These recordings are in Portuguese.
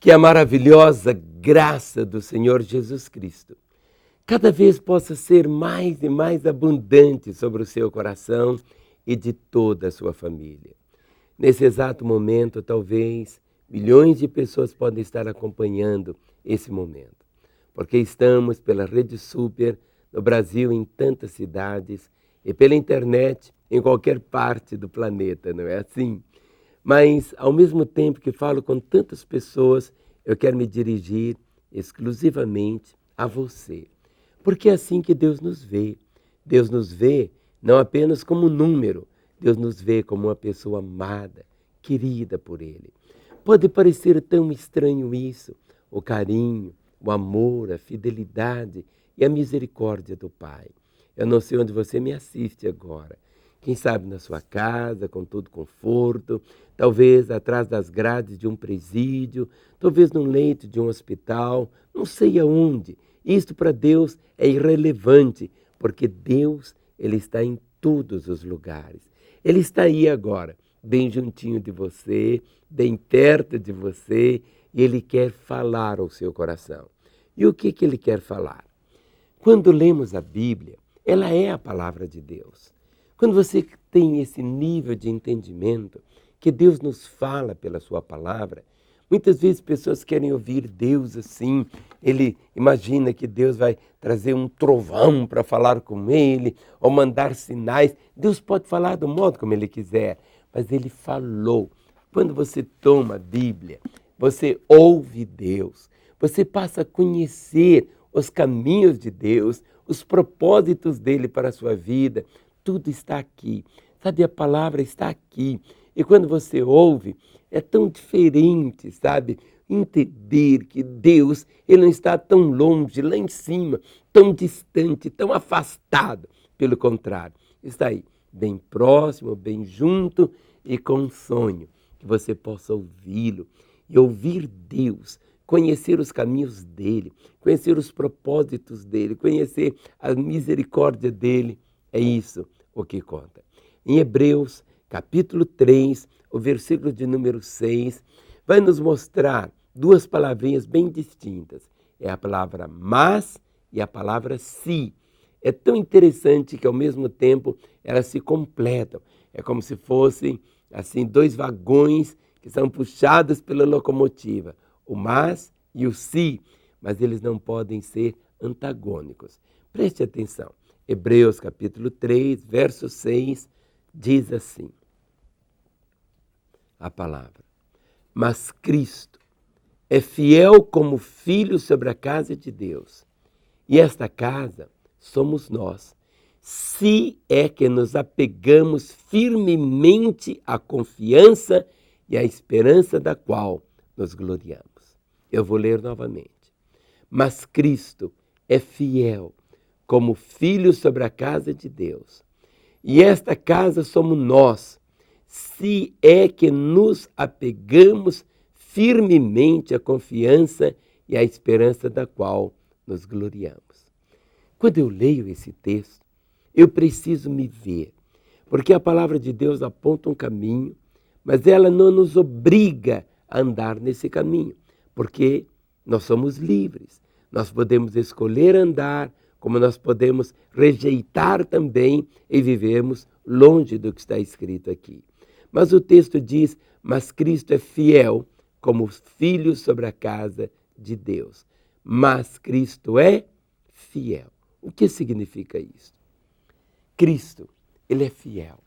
que a maravilhosa graça do Senhor Jesus Cristo cada vez possa ser mais e mais abundante sobre o seu coração e de toda a sua família. Nesse exato momento, talvez, milhões de pessoas podem estar acompanhando esse momento, porque estamos pela Rede Super no Brasil, em tantas cidades, e pela internet em qualquer parte do planeta, não é assim? Mas, ao mesmo tempo que falo com tantas pessoas, eu quero me dirigir exclusivamente a você. Porque é assim que Deus nos vê. Deus nos vê não apenas como um número, Deus nos vê como uma pessoa amada, querida por Ele. Pode parecer tão estranho isso, o carinho, o amor, a fidelidade e a misericórdia do Pai. Eu não sei onde você me assiste agora. Quem sabe na sua casa, com todo conforto, talvez atrás das grades de um presídio, talvez num leito de um hospital, não sei aonde. Isto para Deus é irrelevante, porque Deus, Ele está em todos os lugares. Ele está aí agora, bem juntinho de você, bem perto de você, e Ele quer falar ao seu coração. E o que Ele quer falar? Quando lemos a Bíblia, ela é a palavra de Deus. Quando você tem esse nível de entendimento que Deus nos fala pela sua palavra, muitas vezes pessoas querem ouvir Deus assim, ele imagina que Deus vai trazer um trovão para falar com ele, ou mandar sinais. Deus pode falar do modo como ele quiser, mas ele falou. Quando você toma a Bíblia, você ouve Deus, você passa a conhecer os caminhos de Deus, os propósitos dele para a sua vida. Tudo está aqui, sabe? A palavra está aqui. E quando você ouve, é tão diferente, sabe? Entender que Deus, Ele não está tão longe, lá em cima, tão distante, tão afastado. Pelo contrário, está aí, bem próximo, bem junto e com um sonho, que você possa ouvi-lo e ouvir Deus, conhecer os caminhos dEle, conhecer os propósitos dEle, conhecer a misericórdia dEle. É isso o que conta. Em Hebreus, capítulo 3, o versículo de número 6, vai nos mostrar duas palavrinhas bem distintas. É a palavra mas e a palavra se. É tão interessante que, ao mesmo tempo, elas se completam. É como se fossem assim dois vagões que são puxados pela locomotiva. O mas e o se, mas eles não podem ser antagônicos. Preste atenção. Hebreus capítulo 3, verso 6, diz assim, a palavra: mas Cristo é fiel como filho sobre a casa de Deus, e esta casa somos nós, se é que nos apegamos firmemente à confiança e à esperança da qual nos gloriamos. Eu vou ler novamente. Mas Cristo é fiel como filho sobre a casa de Deus, e esta casa somos nós, se é que nos apegamos firmemente à confiança e à esperança da qual nos gloriamos. Quando eu leio esse texto, eu preciso me ver, porque a palavra de Deus aponta um caminho, mas ela não nos obriga a andar nesse caminho, porque nós somos livres. Nós podemos escolher andar, como nós podemos rejeitar também e vivermos longe do que está escrito aqui. Mas o texto diz, mas Cristo é fiel como filho sobre a casa de Deus. Mas Cristo é fiel. O que significa isso? Cristo, Ele é fiel.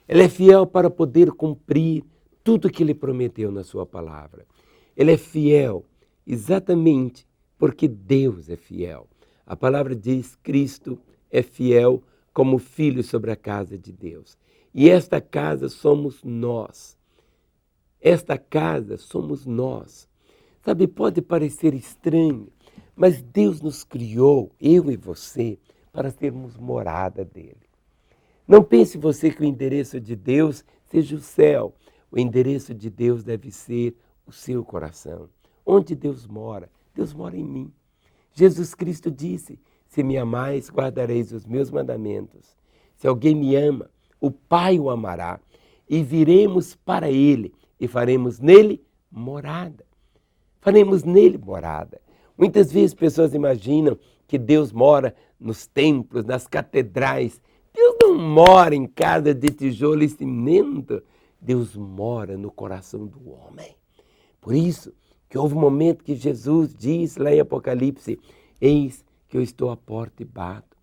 Ele é fiel para poder cumprir tudo que Ele prometeu na sua palavra. Ele é fiel exatamente porque Deus é fiel. A palavra diz, Cristo é fiel como filho sobre a casa de Deus. E esta casa somos nós. Esta casa somos nós. Sabe, pode parecer estranho, mas Deus nos criou, eu e você, para sermos morada dele. Não pense você que o endereço de Deus seja o céu. O endereço de Deus deve ser o seu coração. Onde Deus mora? Deus mora em mim. Jesus Cristo disse, se me amais, guardareis os meus mandamentos. Se alguém me ama, o Pai o amará, e viremos para ele, e faremos nele morada. faremos nele morada. Muitas vezes pessoas imaginam que Deus mora nos templos, nas catedrais. Deus não mora em casa de tijolo e cimento. Deus mora no coração do homem. Por isso que houve um momento que Jesus diz lá em Apocalipse: eis que eu estou à porta e bato.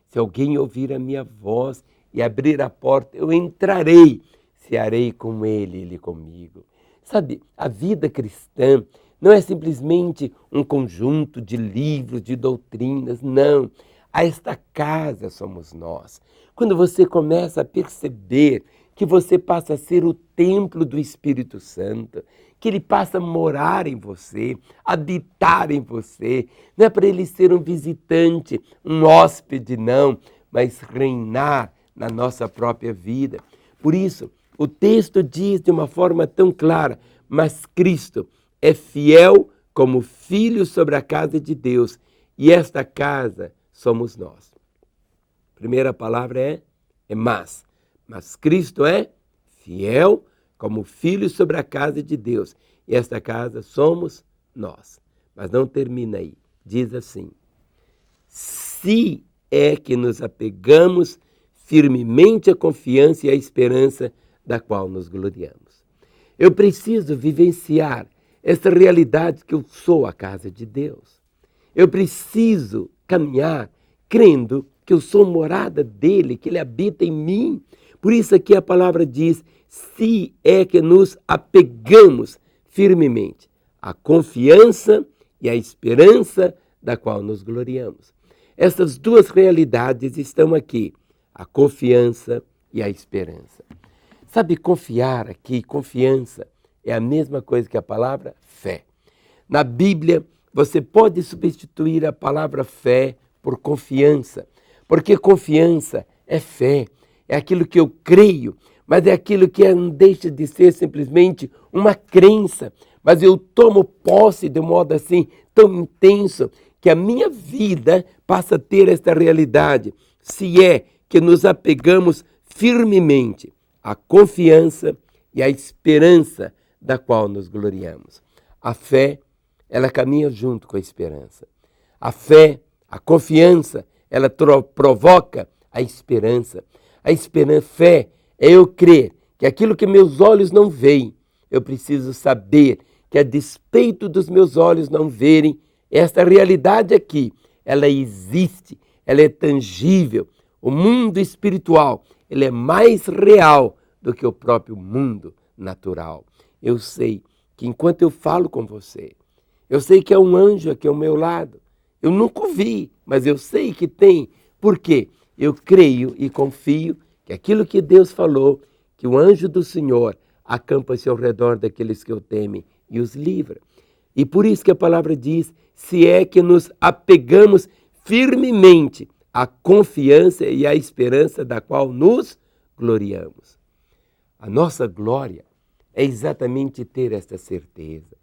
Se alguém ouvir a minha voz e abrir a porta, eu entrarei, cearei com ele comigo. Sabe, a vida cristã não é simplesmente um conjunto de livros, de doutrinas, não. Esta casa somos nós. Quando você começa a perceber que você passa a ser o templo do Espírito Santo, que ele passa a morar em você, habitar em você, não é para ele ser um visitante, um hóspede, não, mas reinar na nossa própria vida. Por isso, o texto diz de uma forma tão clara: mas Cristo é fiel como filho sobre a casa de Deus, e esta casa somos nós. A primeira palavra é mas. Mas Cristo é fiel como filho sobre a casa de Deus, e esta casa somos nós. Mas não termina aí. Diz assim: se é que nos apegamos firmemente à confiança e à esperança da qual nos gloriamos. Eu preciso vivenciar essa realidade que eu sou a casa de Deus. Eu preciso caminhar crendo que eu sou morada dele, que ele habita em mim. Por isso aqui a palavra diz: se é que nos apegamos firmemente à confiança e à esperança da qual nos gloriamos. Essas duas realidades estão aqui, a confiança e a esperança. Sabe, confiar aqui, confiança, é a mesma coisa que a palavra fé. Na Bíblia, você pode substituir a palavra fé por confiança, porque confiança é fé, é aquilo que eu creio, mas é aquilo que não deixa de ser simplesmente uma crença, mas eu tomo posse de modo assim tão intenso que a minha vida passa a ter esta realidade, se é que nos apegamos firmemente à confiança e à esperança da qual nos gloriamos. A fé, ela caminha junto com a esperança. A fé, a confiança, ela provoca a esperança. A esperança, fé, é eu crer que aquilo que meus olhos não veem, eu preciso saber que a despeito dos meus olhos não verem, esta realidade aqui, ela existe, ela é tangível. O mundo espiritual, ele é mais real do que o próprio mundo natural. Eu sei que enquanto eu falo com você, eu sei que é um anjo aqui ao meu lado. Eu nunca o vi, mas eu sei que tem. Por quê? Eu creio e confio que aquilo que Deus falou, que o anjo do Senhor acampa-se ao redor daqueles que o temem e os livra. E por isso que a palavra diz: se é que nos apegamos firmemente à confiança e à esperança da qual nos gloriamos. A nossa glória é exatamente ter esta certeza.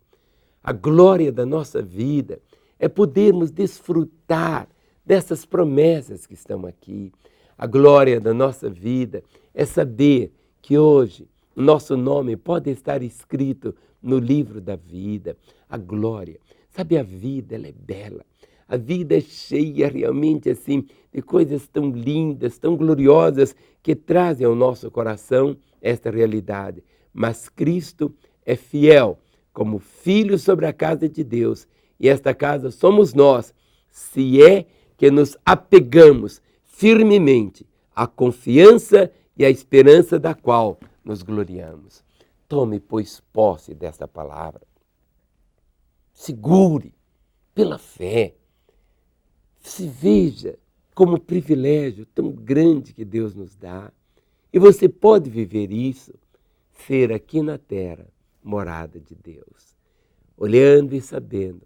A glória da nossa vida é podermos desfrutar dessas promessas que estão aqui. A glória da nossa vida é saber que hoje o nosso nome pode estar escrito no livro da vida. A glória. Sabe, a vida, ela é bela. A vida é cheia realmente assim de coisas tão lindas, tão gloriosas, que trazem ao nosso coração esta realidade. Mas Cristo é fiel como filho sobre a casa de Deus. E esta casa somos nós, se é que nos apegamos firmemente à confiança e à esperança da qual nos gloriamos. Tome, pois, posse desta palavra. Segure pela fé. Se veja como privilégio tão grande que Deus nos dá. E você pode viver isso, ser aqui na terra morada de Deus. Olhando e sabendo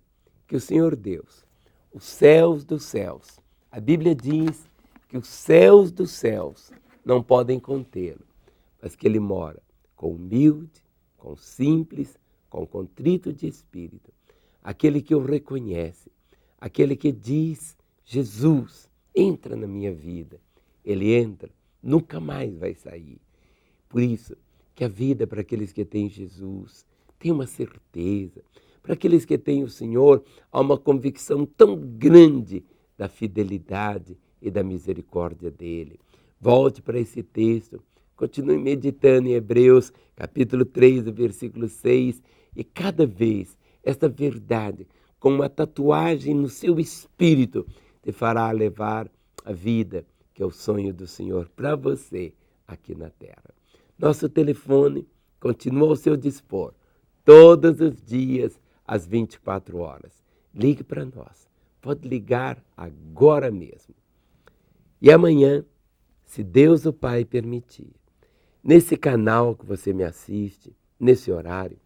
que o Senhor Deus, os céus dos céus, a Bíblia diz que os céus dos céus não podem contê-lo, mas que ele mora com humilde, com simples, com contrito de espírito. Aquele que o reconhece, aquele que diz: Jesus, entra na minha vida. Ele entra, nunca mais vai sair. Por isso que a vida para aqueles que têm Jesus tem uma certeza. Para aqueles que têm o Senhor, há uma convicção tão grande da fidelidade e da misericórdia dele. Volte para esse texto, continue meditando em Hebreus, capítulo 3, versículo 6, e cada vez esta verdade, com uma tatuagem no seu espírito, te fará levar a vida, que é o sonho do Senhor para você aqui na terra. Nosso telefone continua ao seu dispor, todos os dias, às 24 horas. Ligue para nós, pode ligar agora mesmo. E amanhã, se Deus o Pai permitir, nesse canal que você me assiste, nesse horário,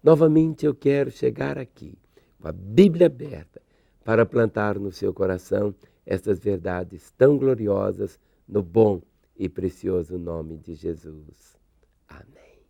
novamente eu quero chegar aqui, com a Bíblia aberta, para plantar no seu coração estas verdades tão gloriosas no bom e precioso nome de Jesus. Amém.